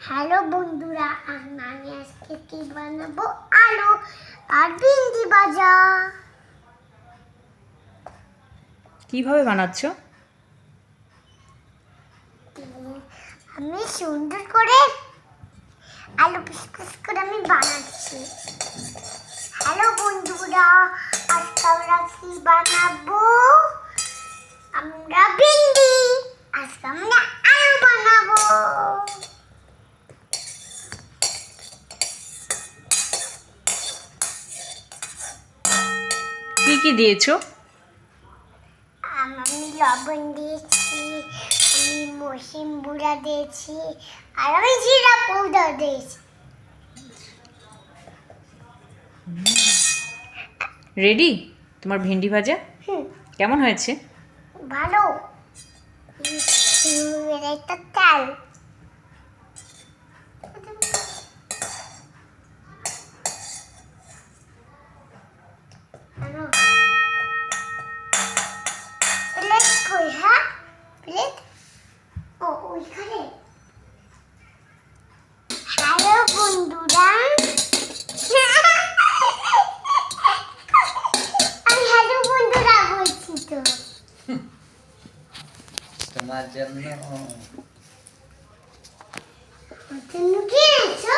Hello বন্ধুরা, আমি আজকে কি বানাবো? আলু আর ভিন্ডি ভাজা। কিভাবে বানাচ্ছো? আমি সুন্দর করে আলু পিস পিস করে আমি বানাচ্ছি। হ্যালো বন্ধুরা, আজকে আমরা কি বানাবো? আমরা ভিন্ডি। আজকে আমরা আলু বানাবো। কি দিয়েছো? আমি লবণ দিয়েছি, আমি মশিম গুঁড়া দিয়েছি, আর আমি জিরা পাউডার দিয়েছি। রেডি তোমার ভেন্ডি ভাজা? কেমন হয়েছে? ভালো। এটা তেল। প্লেট কই? হ্যাঁ, প্লেট। ও ওইখানে। হ্যালো বন্ধুরা, আমি হ্যালো বন্ধুরা বলছি তো। তোমার জন্য কি এনেছো?